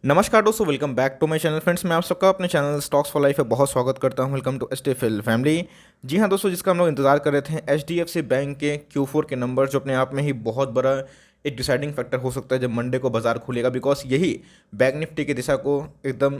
नमस्कार दोस्तों, welcome back to my channel. Friends, मैं आप सबका अपने चैनल स्टॉक्स फॉर लाइफ में बहुत स्वागत करता हूं। Welcome to HDFL family. जी हां दोस्तों, जिसका हम लोग इंतजार कर रहे थे, एचडीएफसी बैंक के Q4 के नंबर, जो अपने आप में ही बहुत बड़ा एक डिसाइडिंग फैक्टर हो सकता है जब मंडे को बाजार खुलेगा, बिकॉज यही बैंक निफ्टी की दिशा को एकदम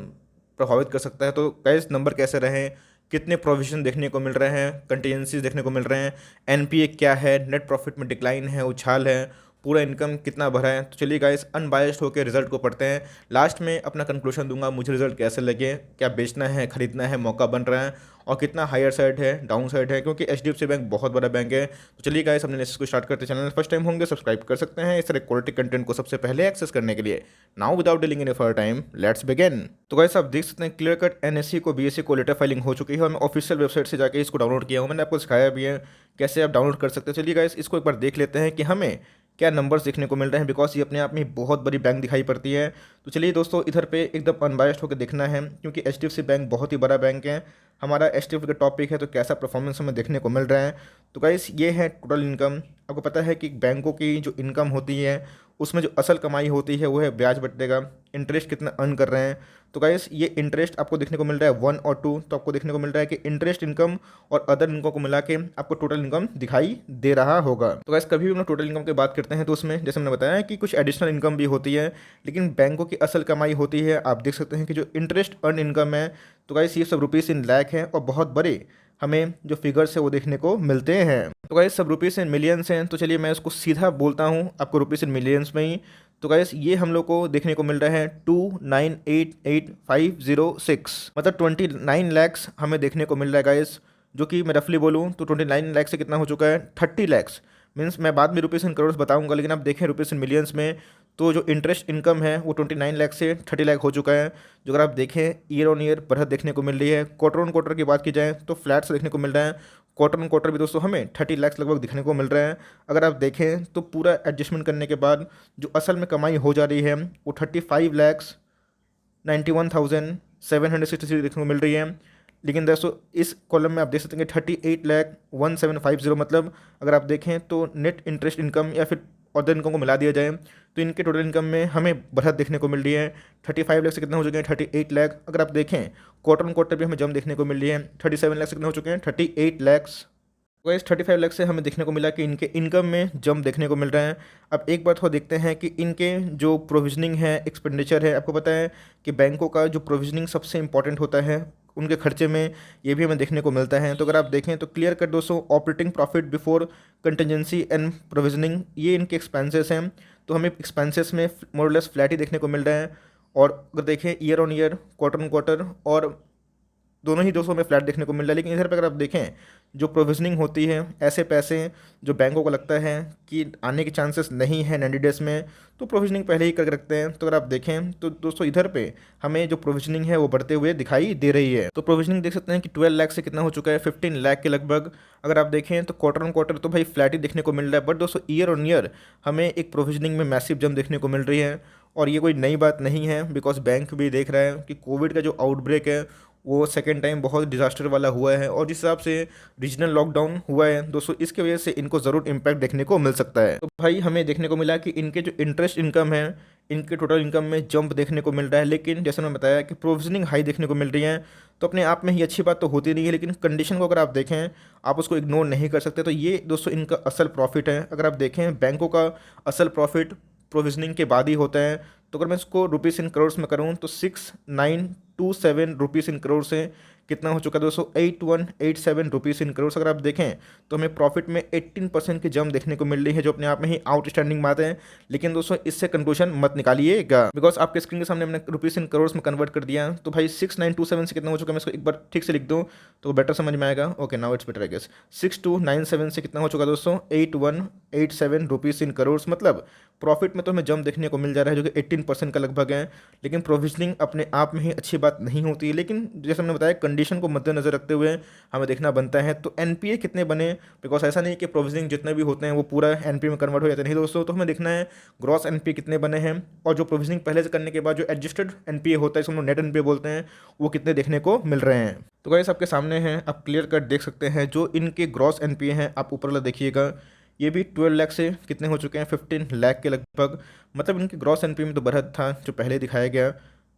प्रभावित कर सकता है। तो गाइस, नंबर कैसे रहे, कितने प्रोविजन देखने को मिल रहे हैं, कंटिजेंसीज देखने को मिल रहे हैं, एनपीए क्या है, नेट प्रॉफिट में डिक्लाइन है, उछाल है, पूरा इनकम कितना भरा है। तो चलिए गाइस, अनबायस्ड होकर रिजल्ट को पढ़ते हैं। लास्ट में अपना कंक्लूजन दूंगा, मुझे रिजल्ट कैसे लगे, क्या बेचना है, खरीदना है, मौका बन रहा है, और कितना हायर साइड है, डाउन साइड है, क्योंकि एचडीएफसी बैंक बहुत बड़ा बैंक है। तो चलिए गाइस, अपने एनालिसिस को स्टार्ट करते हैं। चैनल फर्स्ट टाइम होंगे सब्सक्राइब कर सकते हैं इस तरह क्वालिटी कंटेंट को सबसे पहले एक्सेस करने के लिए। Now without dealing in for time, let's begin. तो गाइस, आप देख सकते हैं क्लियर कट एनएससी को बीएससी को लेटर फाइलिंग हो चुकी है और मैं ऑफिशियल वेबसाइट से जाकर इसको डाउनलोड किया हूँ। मैंने आपको सिखाया भी है कैसे आप डाउनलोड कर सकते हैं। चलिए गाइस, इसको एक बार देख लेते हैं कि हमें क्या नंबर्स देखने को मिल रहे हैं, बिकॉज ये अपने आप में बहुत बड़ी बैंक दिखाई पड़ती है। तो चलिए दोस्तों, इधर पे एकदम अनबायस्ड होकर देखना है, क्योंकि एचडीएफसी बैंक बहुत ही बड़ा बैंक है। हमारा एचडीएफसी का टॉपिक है, तो कैसा परफॉर्मेंस हमें देखने को मिल रहा है। तो गाइस, ये है टोटल इनकम। आपको पता है कि बैंकों की जो इनकम होती है, उसमें जो असल कमाई होती है वो है ब्याज बट्टे का, इंटरेस्ट कितना अर्न कर रहे हैं। तो गाइस, ये इंटरेस्ट आपको देखने को मिल रहा है 1 और 2। तो आपको देखने को मिल रहा है कि इंटरेस्ट इनकम और अदर इनकम को मिला के आपको टोटल इनकम दिखाई दे रहा होगा। तो गाइस, कभी भी हम लोग टोटल इनकम की बात करते हैं तो उसमें जैसे हमने बताया कि कुछ एडिशनल इनकम भी होती है, लेकिन बैंकों की असल कमाई होती है। आप देख सकते हैं कि जो इंटरेस्ट अर्न इनकम है, तो गाइस ये सब रुपीज़ इन लाख है और बहुत बड़े हमें जो फिगर्स है वो देखने को मिलते हैं। तो गाइस, सब रुपीज़ इन मिलियंस हैं। तो चलिए मैं इसको सीधा बोलता हूँ आपको रुपीज़ इन मिलियंस में ही। तो गाइस, ये हम लोग को देखने को मिल रहा है 2,98,8,506, मतलब 29 लैक्स हमें देखने को मिल रहा है गाइस। जो कि मैं रफली बोलूँ तो 29 लैक्स से कितना हो चुका है, 30 लैक्स। मीन्स मैं बाद में रुपीज़ इन करोड़ बताऊंगा, लेकिन आप देखें रुपीज़ इन मिलियंस में तो जो इंटरेस्ट इनकम है वो 29 लाख से 30 लाख हो चुका है। जो अगर आप देखें ईयर ऑन ईयर बढ़त देखने को मिल रही है। क्वार्टर ऑन क्वार्टर की बात की जाए तो फ्लैट से देखने को मिल रहा है। क्वार्टर ऑन क्वार्टर भी दोस्तों हमें 30 लाख लगभग दिखने को मिल रहा है। अगर आप देखें तो पूरा एडजस्टमेंट करने के बाद जो असल में कमाई हो जा रही है वो 35,91,763 देखने को मिल रही है। लेकिन दोस्तों इस कॉलम में आप देख सकते हैं कि 38,1750, मतलब अगर आप देखें तो नेट इंटरेस्ट इनकम या फिर अदर इनकम को मिला दिया जाए तो इनके टोटल इनकम में हमें बढ़त देखने को मिल रही है। 35 लाख से कितना हो चुके हैं, 38 लाख। अगर आप देखें क्वार्टर ऑन क्वार्टर भी हमें जम देखने को मिल रही है। 37 लाख से कितना हो चुके हैं, 38 लैक्स। तो इस 35 लाख से हमें देखने को मिला कि इनके इनकम में जंप देखने को मिल रहा है। अब एक बात और देखते हैं कि इनके जो प्रोविजनिंग है, एक्सपेंडिचर है। आपको पता है कि बैंकों का जो प्रोविजनिंग सबसे इंपॉर्टेंट होता है, उनके खर्चे में ये भी हमें देखने को मिलता है। तो अगर आप देखें तो क्लियर कट दोस्तों, operating profit before contingency and provisioning, ये इनके एक्सपेंसेस हैं। तो हमें एक्सपेंसेस में मोरलेस फ्लैट ही देखने को मिल रहा है। और अगर देखें year on year, quarter on quarter, और दोनों ही दोस्तों में फ्लैट देखने को मिल रहा है। लेकिन इधर पर अगर आप देखें जो प्रोविजनिंग होती है, ऐसे पैसे जो बैंकों को लगता है कि आने के चांसेस नहीं है 90 डेज में, तो प्रोविजनिंग पहले ही करके रखते हैं। तो अगर आप देखें तो दोस्तों इधर पे हमें जो प्रोविजनिंग है वो बढ़ते हुए दिखाई दे रही है। तो प्रोविजनिंग देख सकते हैं कि 12 लाख से कितना हो चुका है, 15 लाख के लगभग। अगर आप देखें तो क्वार्टर ऑन क्वार्टर तो भाई फ्लैट ही देखने को मिल रहा है, बट दोस्तों ईयर ऑन ईयर हमें एक प्रोविजनिंग में मैसिव जंप देखने को मिल रही है। और ये कोई नई बात नहीं है, बिकॉज बैंक भी देख रहा है कि कोविड का जो आउटब्रेक है वो सेकेंड टाइम बहुत डिजास्टर वाला हुआ है, और जिस हिसाब से रीजनल लॉकडाउन हुआ है दोस्तों, इसकी वजह से इनको ज़रूर इम्पैक्ट देखने को मिल सकता है। तो भाई हमें देखने को मिला कि इनके जो इंटरेस्ट इनकम है, इनके टोटल इनकम में जंप देखने को मिल रहा है। लेकिन जैसे मैंने बताया कि प्रोविजनिंग हाई देखने को मिल रही है, तो अपने आप में ही अच्छी बात तो होती नहीं है, लेकिन कंडीशन को अगर आप देखें आप उसको इग्नोर नहीं कर सकते। तो ये दोस्तों इनका असल प्रॉफिट है। अगर आप देखें बैंकों का असल प्रॉफिट प्रोविजनिंग के बाद ही होता है। तो अगर मैं इसको रुपीज़ इन करोड़ में करूँ तो 6,927 रुपीज़ इन करोड़ से कितना हो चुका है दोस्तों, 8,187 रुपीज़ इन करोड़। अगर आप देखें तो हमें प्रॉफिट में 18% की जंप देखने को मिल रही है, जो अपने आप में ही आउटस्टैंडिंग बात है। लेकिन दोस्तों इससे कंक्लूजन मत निकालिएगा, बिकॉज आपके स्क्रीन के सामने हमने रुपीज़ इन करोड़ में कन्वर्ट कर दिया। तो भाई 6,927 से कितना हो चुका है, मैं इसको एक बार ठीक से लिख दूँ तो बेटर समझ में आएगा। Okay, now it's better I guess. 6,297 से कितना हो चुका है दोस्तों, 8,187 रुपीज़ इन करोड़। मतलब प्रॉफिट में तो हमें जंप देखने को मिल जा रहा है, जो कि 18% का लगभग है। लेकिन प्रोविजनिंग अपने आप में ही अच्छी बात नहीं होती है, लेकिन जैसे हमने बताया कंडीशन को मद्देनजर रखते हुए हमें देखना बनता है। तो एनपीए कितने बने, बिकॉज ऐसा नहीं कि प्रोविजनिंग जितने भी होते हैं वो पूरा एनपीए में कन्वर्ट हो जाते नहीं दोस्तों। तो हमें देखना है ग्रॉस एनपीए कितने बने हैं, और जो प्रोविजनिंग पहले से करने के बाद जो एडजस्टेड एनपीए होता है, इसको हम नेट एनपीए बोलते हैं, वो कितने देखने को मिल रहे हैं। तो गाइस आपके सामने हैं, आप क्लियर कट देख सकते हैं जो इनके ग्रॉस एनपीए हैं। आप ऊपर वाला देखिएगा, ये भी 12 लाख से कितने हो चुके हैं, 15 लाख के लगभग। मतलब इनके ग्रॉस एनपीए में तो बढ़त था जो पहले दिखाया गया।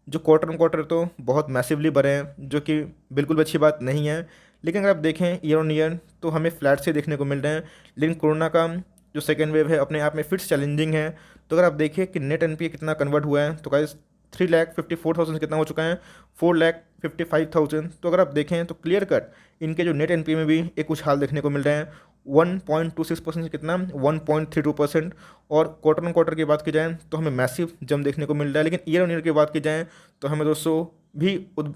जो क्वार्टर ऑन क्वार्टर तो बहुत मैसिवली बढ़े हैं, जो कि बिल्कुल भी अच्छी बात नहीं है। लेकिन अगर आप देखें ईयर ऑन ईयर तो हमें फ्लैट से देखने को मिल रहे हैं। लेकिन कोरोना का जो सेकेंड वेव है अपने आप में फिर चैलेंजिंग है। तो अगर आप देखिए कि नेट एनपीए कितना कन्वर्ट हुआ है, तो गाइस 3,54,000 से कितना हो चुका है, 4,55,000। तो अगर आप देखें तो क्लियर कट इनके जो नेट एनपीए में भी एक उछाल देखने को मिल रहा है, 1.26% से कितना 1.32%। और क्वार्टर ऑन क्वार्टर की बात की जाए तो हमें मैसिव जंप देखने को मिल रहा है। लेकिन ईयर ऑन ईयर की बात की जाए तो हमें दोस्तों भी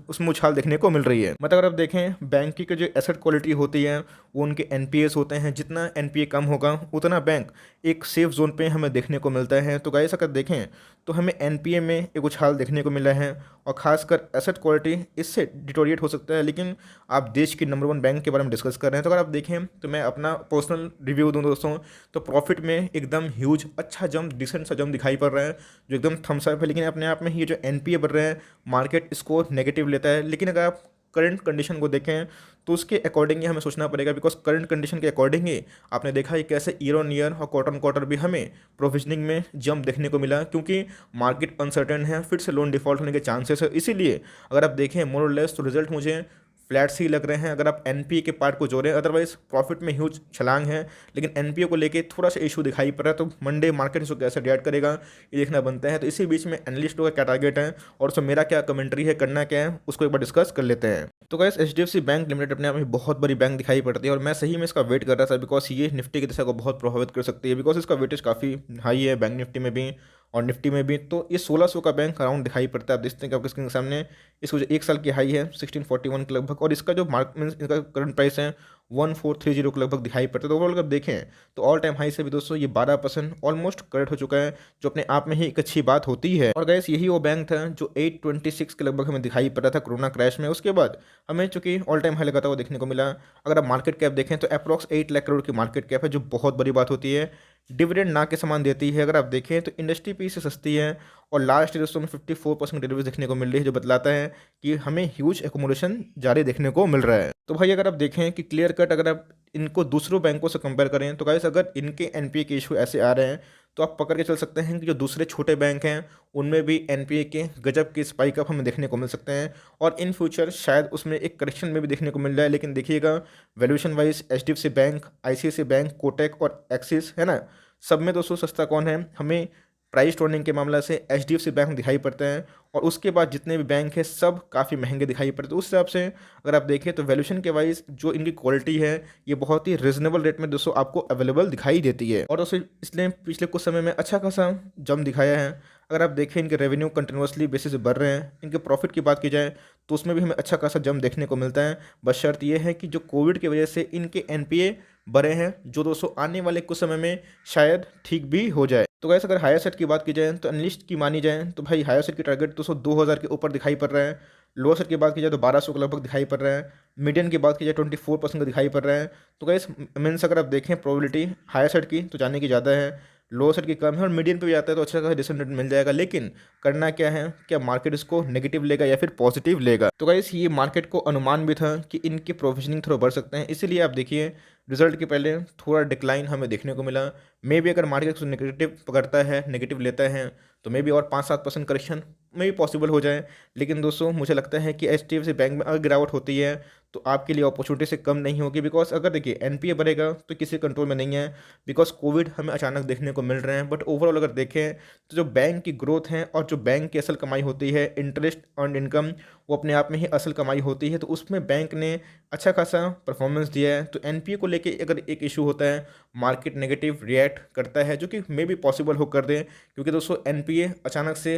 उसमें उछाल देखने को मिल रही है। मतलब अगर आप देखें बैंक की जो एसेट क्वालिटी होती है वो उनके एनपीएस होते हैं, जितना एनपीए कम होगा उतना बैंक एक सेफ जोन पे हमें देखने को मिलता है। तो गाइस अगर देखें तो हमें एनपीए में एक उछाल देखने को मिला है, और खासकर एसेट क्वालिटी इससे डिटोरिएट हो सकता है। लेकिन आप देश की नंबर 1 बैंक के बारे में डिस्कस कर रहे हैं, तो अगर आप देखें तो मैं अपना पर्सनल रिव्यू दूं दोस्तों, तो प्रॉफिट में एकदम ह्यूज अच्छा जंप, डिसेंट सा जंप दिखाई पड़ रहा है, जो एकदम थम्स अप है। लेकिन अपने आप में ये जो एनपीए बढ़ रहे हैं मार्केट इसको नेगेटिव लेता है। लेकिन अगर आप करंट कंडीशन को देखें तो उसके अकॉर्डिंग ही हमें सोचना पड़ेगा, बिकॉज करंट कंडीशन के अकॉर्डिंग ही आपने देखा है कैसे ईयर ऑन ईयर और क्वार्टर ऑन क्वार्टर भी हमें प्रोविजनिंग में जंप देखने को मिला, क्योंकि मार्केट अनसर्टेन है, फिर से लोन डिफॉल्ट होने के चांसेस है। इसीलिए अगर आप देखें मोर और लेस तो रिजल्ट मुझे फ्लैट्स ही लग रहे हैं अगर आप एनपीए के पार्ट को जोड़ें। अदरवाइज प्रॉफिट में ह्यूज छलांग है, लेकिन एनपीए को लेके थोड़ा सा इशू दिखाई पड़ रहा है। तो मंडे मार्केट इसको कैसे रिएक्ट करेगा ये देखना बनता है। तो इसी बीच में एनालिस्टों का क्या टारगेट है और उसमें मेरा क्या कमेंट्री है, करना क्या है, उसको एक बार डिस्कस कर लेते हैं। तो गाइस एचडीएफसी बैंक लिमिटेड अपने आप में बहुत बड़ी बैंक दिखाई पड़ती है, और मैं सही में इसका वेट कर रहा था, बिकॉज ये निफ्टी की दिशा को बहुत प्रभावित कर सकती है, बिकॉज इसका वेटेज काफ़ी हाई है बैंक निफ्टी में भी और निफ्टी में भी। तो ये 1600 का बैंक अराउंड दिखाई पड़ता है। आप देखते हैं कि आपके स्क्रीन के सामने इसको जो 1 साल की हाई है 1641 के लगभग, और इसका जो मार्क मीन्स इसका करंट प्राइस है 1430 के लगभग दिखाई पड़ता है। तो ओवरऑल अगर देखें तो ऑल टाइम हाई से भी दोस्तों ये 12% ऑलमोस्ट करेक्ट हो चुका है, जो अपने आप में ही एक अच्छी बात होती है। और गैस यही वो बैंक था जो 826 के लगभग हमें दिखाई पड़ा था कोरोना क्रैश में। उसके बाद हमें चूंकि ऑल टाइम हाई लगा था वो देखने को मिला। अगर आप मार्केट कैप देखें तो अप्रॉक्स 8 लाख करोड़ की मार्केट कैप है, जो बहुत बड़ी बात होती है। डिविडेंड ना के समान देती है। अगर आप देखें तो इंडस्ट्री पी से सस्ती है, और लास्ट दोस्तों में 54% डिलीवरी देखने को मिल रही है, जो बतलाता है कि हमें ह्यूज एकोमोडेशन जारी देखने को मिल रहा है। तो भाई अगर आप देखें कि क्लियर कट अगर आप इनको दूसरों बैंकों से कंपेयर करें तो गाइस अगर इनके एनपीए के इशू ऐसे आ रहे हैं तो आप पकड़ के चल सकते हैं कि जो दूसरे छोटे बैंक हैं उनमें भी एनपीए के गजब के स्पाइक अप हमें देखने को मिल सकते हैं, और इन फ्यूचर शायद उसमें एक करेक्शन में भी देखने को मिल रहा है। लेकिन देखिएगा valuation wise HDFC bank, ICICI bank, Kotak और एक्सिस है ना, सब में दोस्तों सस्ता कौन है, हमें प्राइस टर्निंग के मामला से एचडीएफसी बैंक दिखाई पड़ता है, और उसके बाद जितने भी बैंक हैं सब काफ़ी महंगे दिखाई पड़ते हैं। उस हिसाब से अगर आप देखें तो वैल्यूएशन के वाइज जो इनकी क्वालिटी है ये बहुत ही रिजनेबल रेट में दोस्तों आपको अवेलेबल दिखाई देती है, और दोस्तों इसलिए पिछले कुछ समय में अच्छा खासा जम दिखाया है। अगर आप देखें इनके रेवेन्यू कंटिन्यूसली बेसिस से बढ़ रहे हैं। इनके प्रॉफिट की बात की जाए तो उसमें भी हमें अच्छा खासा जम देखने को मिलता है। बस शर्त यह है कि जो कोविड की वजह से इनके एनपीए बढ़े हैं, जो दोस्तों आने वाले कुछ समय में शायद ठीक भी हो जाए। तो गैस अगर हायर सेट की बात की जाए तो एनालिस्ट की मानी जाए तो भाई हायर सेट की टारगेट दोस्तों 2000 के ऊपर दिखाई पड़ रहा है। लोअर सेट की बात की जाए तो 1200 के लगभग दिखाई पड़ रहा है। मीडियन की बात की जाए 24% का दिखाई पड़ रहा है। तो गैस मीन्स अगर आप देखें प्रोबेबिलिटी हायर सेट की तो जाने की ज़्यादा है, लोअर सेट की कम है, और मीडियन पे भी जाता है तो अच्छा खासा डिसेंट रेट मिल जाएगा। लेकिन करना क्या है, क्या मार्केट इसको नेगेटिव लेगा या फिर पॉजिटिव लेगा। तो गाइस ये मार्केट को अनुमान भी था कि इनके प्रोविजनिंग थोड़ा बढ़ सकते हैं, इसीलिए आप देखिए रिजल्ट के पहले थोड़ा डिक्लाइन हमें देखने को मिला। मे भी अगर मार्केट को नेगेटिव पकड़ता है, नेगेटिव लेता है, तो मे भी और 5-7% करेक्शन में भी पॉसिबल हो जाए। लेकिन दोस्तों मुझे लगता है कि एचडीएफसी बैंक में अगर गिरावट होती है तो आपके लिए अपॉर्चुनिटी से कम नहीं होगी, बिकॉज अगर देखिए एनपीए बढ़ेगा तो किसी कंट्रोल में नहीं है, बिकॉज कोविड हमें अचानक देखने को मिल रहे हैं। बट ओवरऑल अगर देखें तो जो बैंक की ग्रोथ है और जो बैंक की असल कमाई होती है, इंटरेस्ट अर्न इनकम, वो अपने आप में ही असल कमाई होती है। तो उसमें बैंक ने अच्छा खासा परफॉर्मेंस दिया है। तो एनपीए को लेके अगर एक इशू होता है, मार्केट नेगेटिव रिएक्ट करता है, जो कि मे भी पॉसिबल हो कर दे, क्योंकि दोस्तों एनपीए अचानक से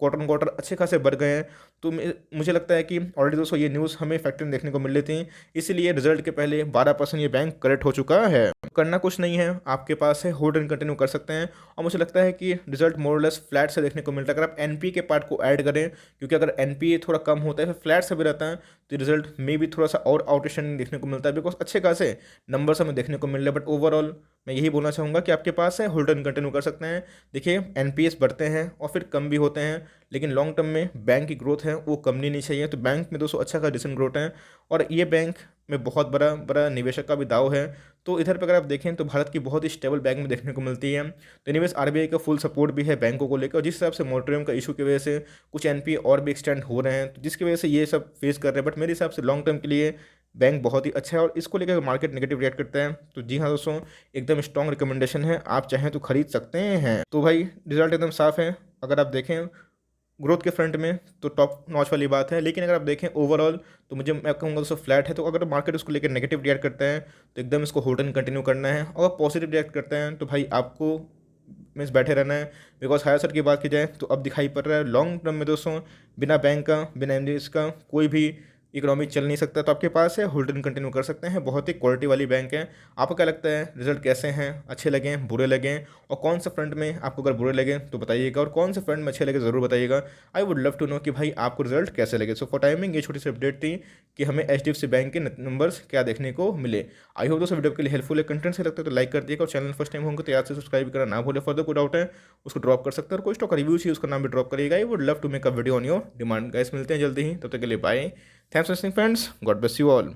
क्वार्टर ऑन क्वार्टर अच्छे खासे बढ़ गए हैं। तो मुझे लगता है कि ऑलरेडी दोस्तों ये न्यूज़ हमें फैक्ट्री में देखने को मिल रही थी, इसीलिए रिजल्ट के पहले 12% ये बैंक करेक्ट हो चुका है। करना कुछ नहीं है, आपके पास है, होल्ड एंड कंटिन्यू कर सकते हैं। और मुझे लगता है कि रिजल्ट मोर लेस फ्लैट से देखने को मिलता है अगर आप एनपीए के पार्ट को ऐड करें, क्योंकि अगर एनपीए थोड़ा कम होता है फिर फ्लैट से भी रहता है तो रिजल्ट में भी थोड़ा सा और आउटस्टैंडिंग देखने को मिलता है, बिकॉज अच्छे खासे नंबर्स हमें देखने को मिल रहे हैं। बट ओवरऑल मैं यही बोलना चाहूँगा कि आपके पास है, होल्ड एंड कंटिन्यू कर सकते हैं। देखिए एनपीएस बढ़ते हैं और फिर कम भी होते हैं, लेकिन लॉन्ग टर्म में बैंक की ग्रोथ है वो कम नहीं चाहिए। तो बैंक में दोस्तों अच्छा खासा डिसेंट ग्रोथ है और ये बैंक में बहुत बड़ा बड़ा निवेशक का भी दाव है। तो इधर पर अगर आप देखें तो भारत की बहुत ही स्टेबल बैंक में देखने को मिलती है। तो एनीवेज आरबीआई का फुल सपोर्ट भी है बैंकों को लेकर, और जिस हिसाब से मोरेटोरियम का इशू की वजह से कुछ एनपीए और भी एक्सटेंड हो रहे हैं, तो जिसकी वजह से ये सब फेस कर रहे हैं। बट मेरे हिसाब से लॉन्ग टर्म के लिए बैंक बहुत ही अच्छा है, और इसको लेकर मार्केट नेगेटिव रिएक्ट करता है तो जी हाँ दोस्तों, एकदम स्ट्रॉन्ग रिकमेंडेशन है, आप चाहें तो खरीद सकते हैं। तो भाई रिजल्ट एकदम साफ है अगर आप देखें ग्रोथ के फ्रंट में, तो टॉप नॉच वाली बात है। लेकिन अगर आप देखें ओवरऑल तो मुझे मैं कहूँगा दोस्तों फ्लैट है। तो अगर मार्केट उसको लेकर नेगेटिव रिएक्ट करता है तो एकदम इसको होल्ड एंड कंटिन्यू करना है, और पॉजिटिव रिएक्ट करते हैं तो भाई आपको मीन्स बैठे रहना है। बिकॉज हायर सर की बात की जाए तो अब दिखाई पड़ रहा है लॉन्ग टर्म में दोस्तों बिना बैंक का बिना एमडीएस का कोई भी इकोनॉमी चल नहीं सकता। तो आपके पास है, होल्ड एंड कंटिन्यू कर सकते हैं, बहुत ही क्वालिटी वाली बैंक है। आपको क्या लगता है रिजल्ट कैसे हैं, अच्छे लगें बुरे लगें, और कौन सा फ्रंट में आपको अगर बुरे लगे तो बताइएगा, और कौन से फ्रंट में अच्छे लगे ज़रूर बताइएगा। I would love to know कि भाई आपको रिजल्ट कैसे लगे। सो फॉर टाइमिंग ये छोटी सी अपडेट थी कि हमें एचडीएफसी बैंक के नंबर्स क्या देखने को मिले। आई होप दोस्तों वीडियो के लिए हेल्पफुल है, कंटेंट से लगता है तो लाइक कर दिएगा, और चैनल फर्स्ट टाइम होंगे तो याद से सब्सक्राइब करना ना भूले। फर्दर कोई डाउट है उसको ड्रॉप कर सकते हैं, और कोई स्टॉक का रिव्यू चाहिए उसका नाम भी ड्रॉप करिएगा। I would love to make a video on your demand. Guys मिलते हैं जल्दी ही, तब तक के लिए bye. Thanks for listening friends, God bless you all.